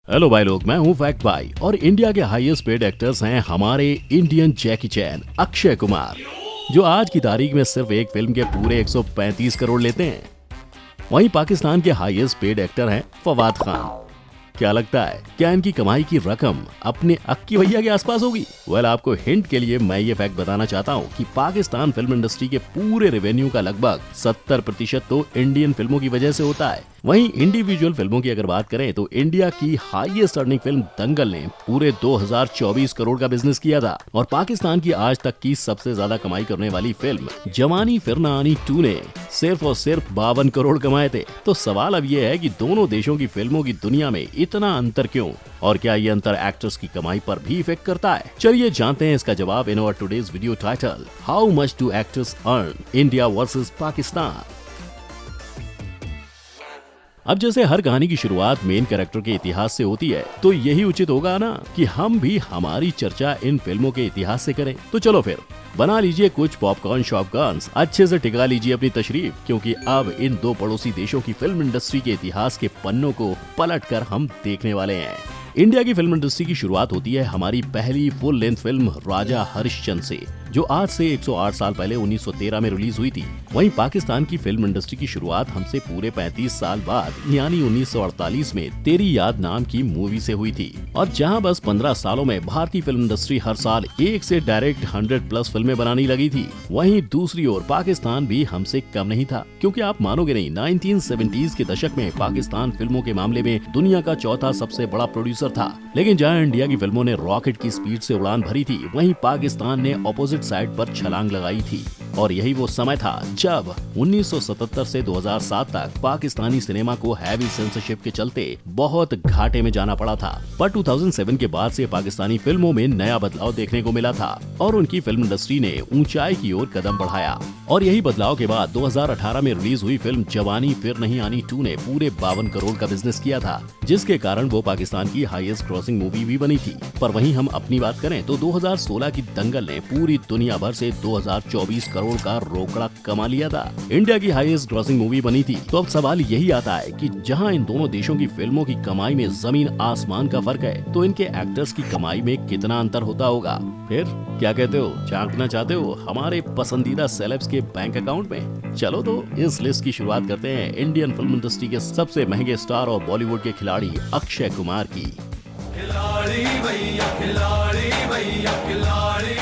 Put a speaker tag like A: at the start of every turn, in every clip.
A: Hello भाई लोग, मैं हूँ फैक्ट भाई और इंडिया के हाईएस्ट पेड एक्टर्स हैं हमारे इंडियन जैकी चैन अक्षय कुमार, जो आज की तारीख में सिर्फ एक फिल्म के पूरे 135 करोड़ लेते हैं। वहीं पाकिस्तान के हाईएस्ट पेड एक्टर हैं फवाद खान। क्या लगता है, क्या इनकी कमाई की रकम अपने अक्की भैया के आसपास होगी? आपको हिंट के लिए मैं ये फैक्ट बताना चाहता हूँ कि पाकिस्तान फिल्म इंडस्ट्री के पूरे रेवेन्यू का लगभग 70% तो इंडियन फिल्मों की वजह से होता है। वहीं इंडिविजुअल फिल्मों की अगर बात करें तो इंडिया की हाईएस्ट अर्निंग फिल्म दंगल ने पूरे 2024 करोड़ का बिजनेस किया था और पाकिस्तान की आज तक की सबसे ज्यादा कमाई करने वाली फिल्म जवानी फिर न आनी 2 ने सिर्फ और सिर्फ 52 करोड़ कमाए थे। तो सवाल अब ये है कि दोनों देशों की फिल्मों की दुनिया में इतना अंतर क्यों, और क्या ये अंतर एक्टर्स की कमाई पर भी इफेक्ट करता है? चलिए जानते हैं इसका जवाब in our today's video title, how much do actors earn India versus Pakistan. अब जैसे हर कहानी की शुरुआत मेन कैरेक्टर के इतिहास से होती है, तो यही उचित होगा ना कि हम भी हमारी चर्चा इन फिल्मों के इतिहास से करें। तो चलो फिर बना लीजिए कुछ पॉपकॉर्न शॉपकॉर्न्स, अच्छे से टिका लीजिए अपनी तशरीफ, क्योंकि अब इन दो पड़ोसी देशों की फिल्म इंडस्ट्री के इतिहास के पन्नों को पलटकर हम देखने वाले हैं। इंडिया की फिल्म इंडस्ट्री की शुरुआत होती है हमारी पहली फुल लेंथ फिल्म राजा हरिश्चंद्र से, जो आज से 108 साल पहले 1913 में रिलीज हुई थी। वहीं पाकिस्तान की फिल्म इंडस्ट्री की शुरुआत हमसे पूरे 35 साल बाद यानी 1948 में तेरी याद नाम की मूवी से हुई थी। और जहां बस 15 सालों में भारतीय फिल्म इंडस्ट्री हर साल एक से डायरेक्ट 100+ फिल्में बनाने लगी थी, वहीं दूसरी ओर पाकिस्तान भी हमसे कम नहीं था, क्योंकि आप मानोगे नहीं, 1970s के दशक में पाकिस्तान फिल्मों के मामले में दुनिया का चौथा सबसे बड़ा प्रोड्यूसर था। लेकिन जहां इंडिया की फिल्मों ने रॉकेट की स्पीड से उड़ान भरी थी, वहीं पाकिस्तान ने ऑपोजिट साइड पर छलांग लगाई थी। और यही वो समय था जब 1977 से 2007 तक पाकिस्तानी सिनेमा को हैवी सेंसरशिप के चलते बहुत घाटे में जाना पड़ा था। पर 2007 के बाद से पाकिस्तानी फिल्मों में नया बदलाव देखने को मिला था और उनकी फिल्म इंडस्ट्री ने ऊंचाई की ओर कदम बढ़ाया। और यही बदलाव के बाद 2018 में रिलीज हुई फिल्म जवानी फिर नहीं आनी 2 ने पूरे 52 करोड़ का बिजनेस किया था, जिसके कारण वो पाकिस्तान की हाईएस्ट क्रॉसिंग मूवी भी बनी थी। पर वहीं हम अपनी बात करें तो 2016 की दंगल ने पूरी दुनिया भर से 2024 करोड़ का रोकड़ा कमा लिया था। इंडिया की हाईएस्ट ग्रॉसिंग मूवी बनी थी। तो अब सवाल यही आता है कि जहां इन दोनों देशों की फिल्मों की कमाई में जमीन आसमान का फर्क है, तो इनके एक्टर्स की कमाई में कितना अंतर होता होगा? फिर क्या कहते हो, झांकना चाहते हो हमारे पसंदीदा सेलेब्स के बैंक अकाउंट में? चलो तो इस लिस्ट की शुरुआत करते हैं इंडियन फिल्म इंडस्ट्री के सबसे महंगे स्टार और बॉलीवुड के खिलाड़ी अक्षय कुमार की। खिलाड़ी भैया, खिलाड़ी भैया, खिलाड़ी,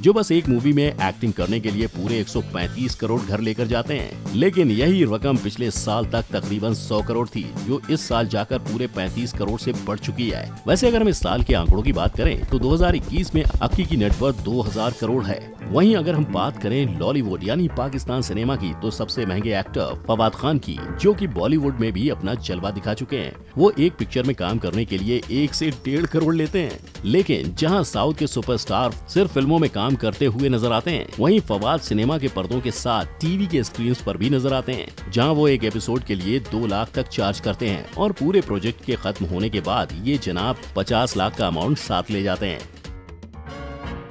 A: जो बस एक मूवी में एक्टिंग करने के लिए पूरे 135 करोड़ घर लेकर जाते हैं। लेकिन यही रकम पिछले साल तक तकरीबन 100 करोड़ थी, जो इस साल जाकर पूरे 35 करोड़ से बढ़ चुकी है। वैसे अगर हम इस साल के आंकड़ों की बात करें तो 2021 में अक्की की नेटवर्थ 2000 करोड़ है। वहीं अगर हम बात करें लॉलीवुड यानी पाकिस्तान सिनेमा की, तो सबसे महंगे एक्टर फवाद खान की, जो कि बॉलीवुड में भी अपना जलवा दिखा चुके हैं, वो एक पिक्चर में काम करने के लिए 1 से 1.5 करोड़ लेते हैं। लेकिन जहां साउथ के सुपरस्टार सिर्फ फिल्मों में काम करते हुए नजर आते हैं, वहीं फवाद सिनेमा के पर्दों के साथ टीवी के स्क्रीन पर भी नजर आते हैं, जहां वो एक एपिसोड के लिए 2 लाख तक चार्ज करते हैं और पूरे प्रोजेक्ट के खत्म होने के बाद ये जनाब 50 लाख का अमाउंट साथ ले जाते हैं,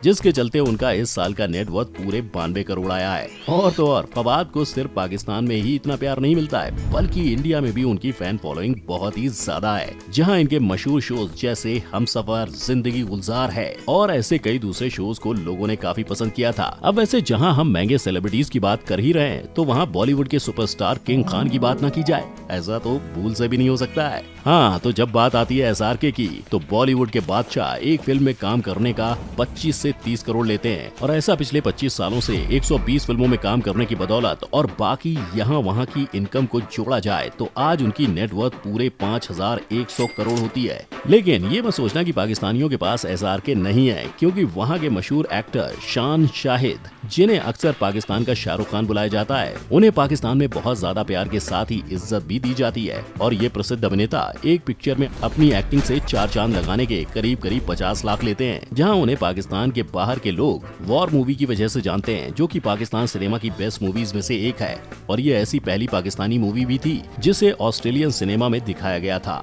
A: जिसके चलते उनका इस साल का नेटवर्थ पूरे 92 करोड़ आया है। और तो और फवाद को सिर्फ पाकिस्तान में ही इतना प्यार नहीं मिलता है, बल्कि इंडिया में भी उनकी फैन फॉलोइंग बहुत ही ज्यादा है, जहां इनके मशहूर शोज जैसे हमसफर, जिंदगी गुलजार है और ऐसे कई दूसरे शोज को लोगों ने काफी पसंद किया था। अब वैसे जहाँ हम महंगे सेलिब्रिटीज की बात कर ही रहे हैं, तो वहाँ बॉलीवुड के सुपरस्टार किंग खान की बात न की जाए, ऐसा तो भूल से भी नहीं हो सकता है। हाँ, तो जब बात आती है SRK की, तो बॉलीवुड के बादशाह एक फिल्म में काम करने का 25 से 30 करोड़ लेते हैं, और ऐसा पिछले 25 सालों से 120 फिल्मों में काम करने की बदौलत और बाकी यहाँ वहाँ की इनकम को जोड़ा जाए तो आज उनकी नेटवर्थ पूरे 5100 करोड़ होती है। लेकिन ये मत सोचना कि पाकिस्तानियों के पास SRK नहीं है, क्योंकि वहाँ के मशहूर एक्टर शान शाहिद, जिन्हें अक्सर पाकिस्तान का शाहरुख खान बुलाया जाता है, उन्हें पाकिस्तान में बहुत ज्यादा प्यार के साथ ही इज्जत भी दी जाती है। और ये प्रसिद्ध अभिनेता एक पिक्चर में अपनी एक्टिंग से 4 चांद लगाने के करीब 50 लाख लेते हैं, जहां उन्हें पाकिस्तान के बाहर के लोग वॉर मूवी की वजह से जानते हैं, जो कि पाकिस्तान सिनेमा की बेस्ट मूवीज में से एक है। और ये ऐसी पहली पाकिस्तानी मूवी भी थी जिसे ऑस्ट्रेलियन सिनेमा में दिखाया गया था।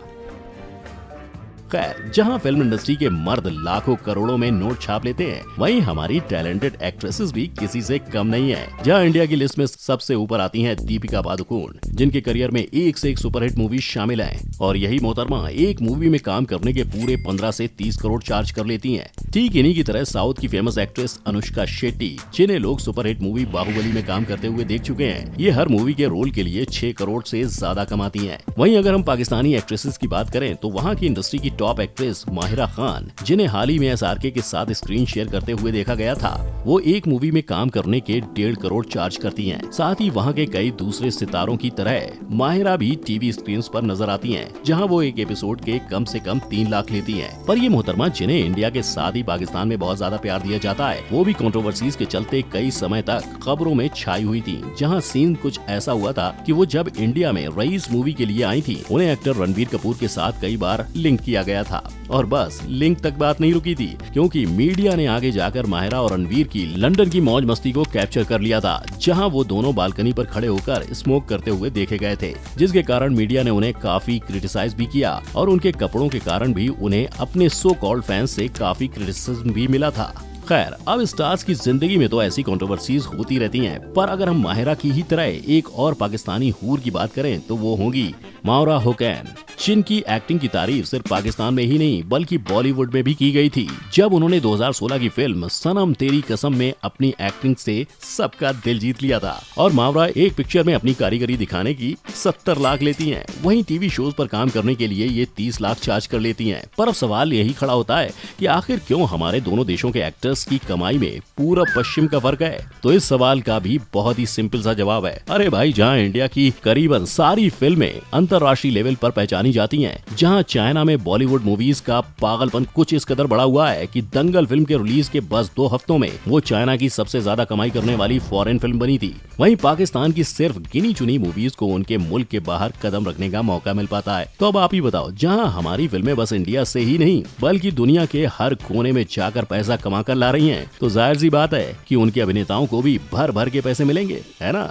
A: खैर, जहां फिल्म इंडस्ट्री के मर्द लाखों करोड़ों में नोट छाप लेते हैं, वहीं हमारी टैलेंटेड एक्ट्रेसेस भी किसी से कम नहीं है। जहां इंडिया की लिस्ट में सबसे ऊपर आती हैं दीपिका पादुकोण, जिनके करियर में एक से एक सुपरहिट मूवी शामिल हैं, और यही मोहतरमा एक मूवी में काम करने के पूरे 15 से 30 करोड़ चार्ज कर लेती हैं। ठीक इन्हीं की तरह साउथ की फेमस एक्ट्रेस अनुष्का शेट्टी, जिन्हें लोग सुपरहिट मूवी बाहुबली में काम करते हुए देख चुके हैं, ये हर मूवी के रोल के लिए 6 करोड़ से ज्यादा कमाती हैं। वहीं अगर हम पाकिस्तानी एक्ट्रेसेस की बात करें तो वहाँ की इंडस्ट्री की टॉप एक्ट्रेस माहिरा खान, जिन्हें हाल ही में SRK के साथ स्क्रीन शेयर करते हुए देखा गया था, वो एक मूवी में काम करने के 1.5 करोड़ चार्ज करती हैं। साथ ही वहाँ के कई दूसरे सितारों की तरह माहिरा भी टीवी स्क्रीन पर नजर आती हैं, जहाँ वो एक एपिसोड के कम से कम 3 लाख लेती हैं। पर ये मोहतरमा, जिन्हें इंडिया के साथ ही पाकिस्तान में बहुत ज्यादा प्यार दिया जाता है, वो भी कंट्रोवर्सीज के चलते कई समय तक खबरों में छाई हुई थी। जहाँ सीन कुछ ऐसा हुआ था कि वो जब इंडिया में रईस मूवी के लिए आई थी, उन्हें एक्टर रणबीर कपूर के साथ कई बार लिंक किया गया था, और बस लिंक तक बात नहीं रुकी थी, क्योंकि मीडिया ने आगे जाकर माहिरा और रणबीर की लंदन की मौज मस्ती को कैप्चर कर लिया था, जहां वो दोनों बालकनी पर खड़े होकर स्मोक करते हुए देखे गए थे, जिसके कारण मीडिया ने उन्हें काफी क्रिटिसाइज भी किया, और उनके कपड़ों के कारण भी उन्हें अपने सो कॉल्ड फैंस से काफी क्रिटिसिज्म भी मिला था। खैर, अब स्टार्स की जिंदगी में तो ऐसी कंट्रोवर्सीज होती रहती हैं, पर अगर हम माहिरा की ही तरह एक और पाकिस्तानी हूर की बात करें तो वो होगी मावरा हुसैन, जिनकी एक्टिंग की तारीफ सिर्फ पाकिस्तान में ही नहीं बल्कि बॉलीवुड में भी की गई थी, जब उन्होंने 2016 की फिल्म सनम तेरी कसम में अपनी एक्टिंग से सबका दिल जीत लिया था। और मावरा एक पिक्चर में अपनी कारीगरी दिखाने की 70 लाख लेती हैं, वहीं टीवी शोज पर काम करने के लिए ये 30 लाख चार्ज कर लेती हैं। पर अब सवाल यही खड़ा होता है कि आखिर क्यों हमारे दोनों देशों के एक्टर्स की कमाई में पूरब पश्चिम का फर्क है? तो इस सवाल का भी बहुत ही सिंपल सा जवाब है। अरे भाई, जहाँ इंडिया की करीबन सारी फिल्में अंतर्राष्ट्रीय लेवल पर पहचानी जाती हैं, जहां चाइना में बॉलीवुड मूवीज का पागलपन कुछ इस कदर बढ़ा हुआ है कि दंगल फिल्म के रिलीज के बस 2 हफ्तों में वो चाइना की सबसे ज्यादा कमाई करने वाली फॉरेन फिल्म बनी थी, वहीं पाकिस्तान की सिर्फ गिनी चुनी मूवीज को उनके मुल्क के बाहर कदम रखने का मौका मिल पाता है। तो अब आप ही बताओ, जहां हमारी फिल्में बस इंडिया से ही नहीं बल्कि दुनिया के हर कोने में जाकर पैसा कमा कर ला रही हैं, तो जाहिर सी बात है कि उनके अभिनेताओं को भी भर भर के पैसे मिलेंगे, है ना?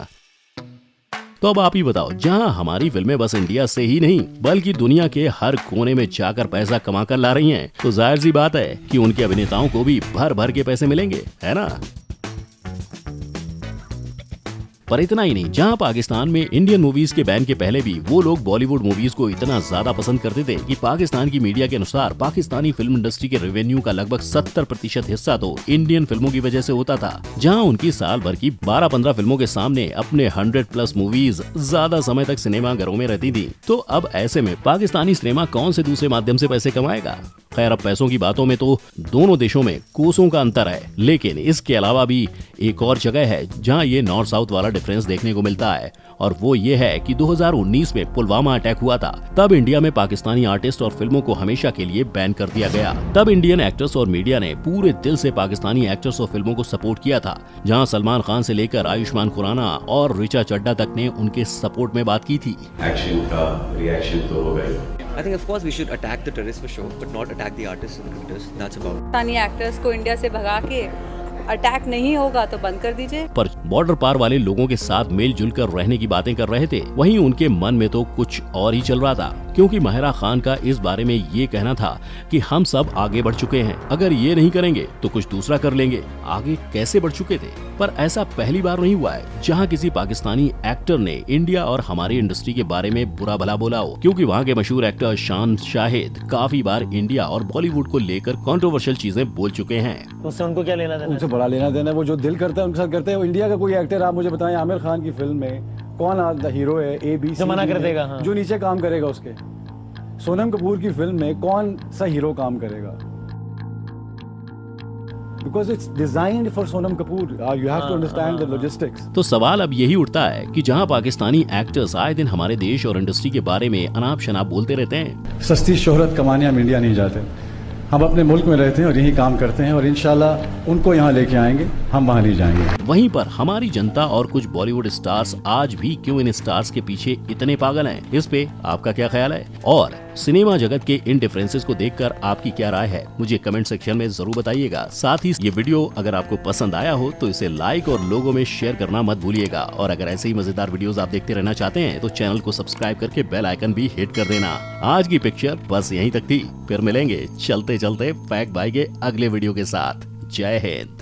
A: तो अब आप ही बताओ, जहां हमारी फिल्में बस इंडिया से ही नहीं बल्कि दुनिया के हर कोने में जाकर पैसा कमा कर ला रही हैं, तो जाहिर सी बात है कि उनके अभिनेताओं को भी भर भर के पैसे मिलेंगे, है ना? पर इतना ही नहीं, जहां पाकिस्तान में इंडियन मूवीज के बैन के पहले भी वो लोग बॉलीवुड मूवीज को इतना ज्यादा पसंद करते थे कि पाकिस्तान की मीडिया के अनुसार पाकिस्तानी फिल्म इंडस्ट्री के रेवेन्यू का लगभग 70% हिस्सा तो इंडियन फिल्मों की वजह से होता था, जहां उनकी साल भर की 12-15 फिल्मों के सामने अपने 100+ मूवीज ज्यादा समय तक सिनेमा घरों में रहती थी। तो अब ऐसे में पाकिस्तानी सिनेमा कौन से दूसरे माध्यम से पैसे कमाएगा? खैर, अब पैसों की बातों में तो दोनों देशों में कोसों का अंतर है, लेकिन इसके अलावा भी एक और जगह है जहां ये नॉर्थ साउथ वाला डिफरेंस देखने को मिलता है, और वो ये है कि 2019 में पुलवामा अटैक हुआ था। तब इंडिया में पाकिस्तानी आर्टिस्ट और फिल्मों को हमेशा के लिए बैन कर दिया गया। तब इंडियन एक्टर्स और मीडिया ने पूरे दिल से पाकिस्तानी एक्टर्स और फिल्मों को सपोर्ट किया था, जहां सलमान खान से लेकर आयुष्मान खुराना और ऋचा चड्ढा तक ने उनके सपोर्ट में बात की थी।
B: एक्शन का रिएक्शन तो हो गई।
C: I think of course we should attack the terrorists for sure, but not attack the artists and the creators. That's about it.
D: Pakistani actors को इंडिया से भगा के अटैक नहीं होगा तो बंद कर दीजिए।
A: पर बॉर्डर पार वाले लोगों के साथ मेल जुल कर रहने की बातें कर रहे थे, वहीं उनके मन में तो कुछ और ही चल रहा था, क्योंकि माहिरा खान का इस बारे में ये कहना था कि हम सब आगे बढ़ चुके हैं, अगर ये नहीं करेंगे तो कुछ दूसरा कर लेंगे। आगे कैसे बढ़ चुके थे? पर ऐसा पहली बार नहीं हुआ है जहां किसी पाकिस्तानी एक्टर ने इंडिया और हमारी इंडस्ट्री के बारे में बुरा भला बोला हो, क्योंकि वहां के मशहूर एक्टर शान शाहिद काफी बार इंडिया और बॉलीवुड को लेकर कंट्रोवर्शियल चीजें बोल चुके हैं।
E: उससे उनको क्या लेना देना?
F: उनसे बड़ा लेना देना है, वो जो दिल करता है उनके साथ करते हैं। इंडिया का कोई एक्टर आप मुझे बताएं, आमिर खान की फिल्म में कौन हीरो है? ABC
E: जो मना कर देगा, हाँ।
F: जो नीचे काम करेगा उसके। सोनम कपूर की फिल्म में कौन सा हीरो काम करेगा? Because it's designed for Sonam Kapoor. You have to understand the logistics.
A: तो सवाल अब यही उठता है कि जहां पाकिस्तानी एक्टर्स आए दिन हमारे देश और इंडस्ट्री के बारे में अनाप शनाप बोलते रहते हैं,
F: सस्ती शोहरत कमाने हम इंडिया नहीं जाते, हम अपने मुल्क में रहते हैं और यही काम करते हैं, और इंशाल्लाह उनको यहाँ लेके आएंगे, हम वहाँ नहीं जाएंगे।
A: वहीं पर हमारी जनता और कुछ बॉलीवुड स्टार्स आज भी क्यों इन स्टार्स के पीछे इतने पागल हैं, इस पे आपका क्या ख्याल है? और सिनेमा जगत के इन डिफरेंसेस को देखकर आपकी क्या राय है, मुझे कमेंट सेक्शन में जरूर बताइएगा। साथ ही ये वीडियो अगर आपको पसंद आया हो तो इसे लाइक और लोगों में शेयर करना मत भूलिएगा। और अगर ऐसे ही मजेदार वीडियोस आप देखते रहना चाहते हैं तो चैनल को सब्सक्राइब करके बेल आइकन भी हिट कर देना। आज की पिक्चर बस यहीं तक थी, फिर मिलेंगे चलते चलते फैक्ट बाय के अगले वीडियो के साथ। जय हिंद।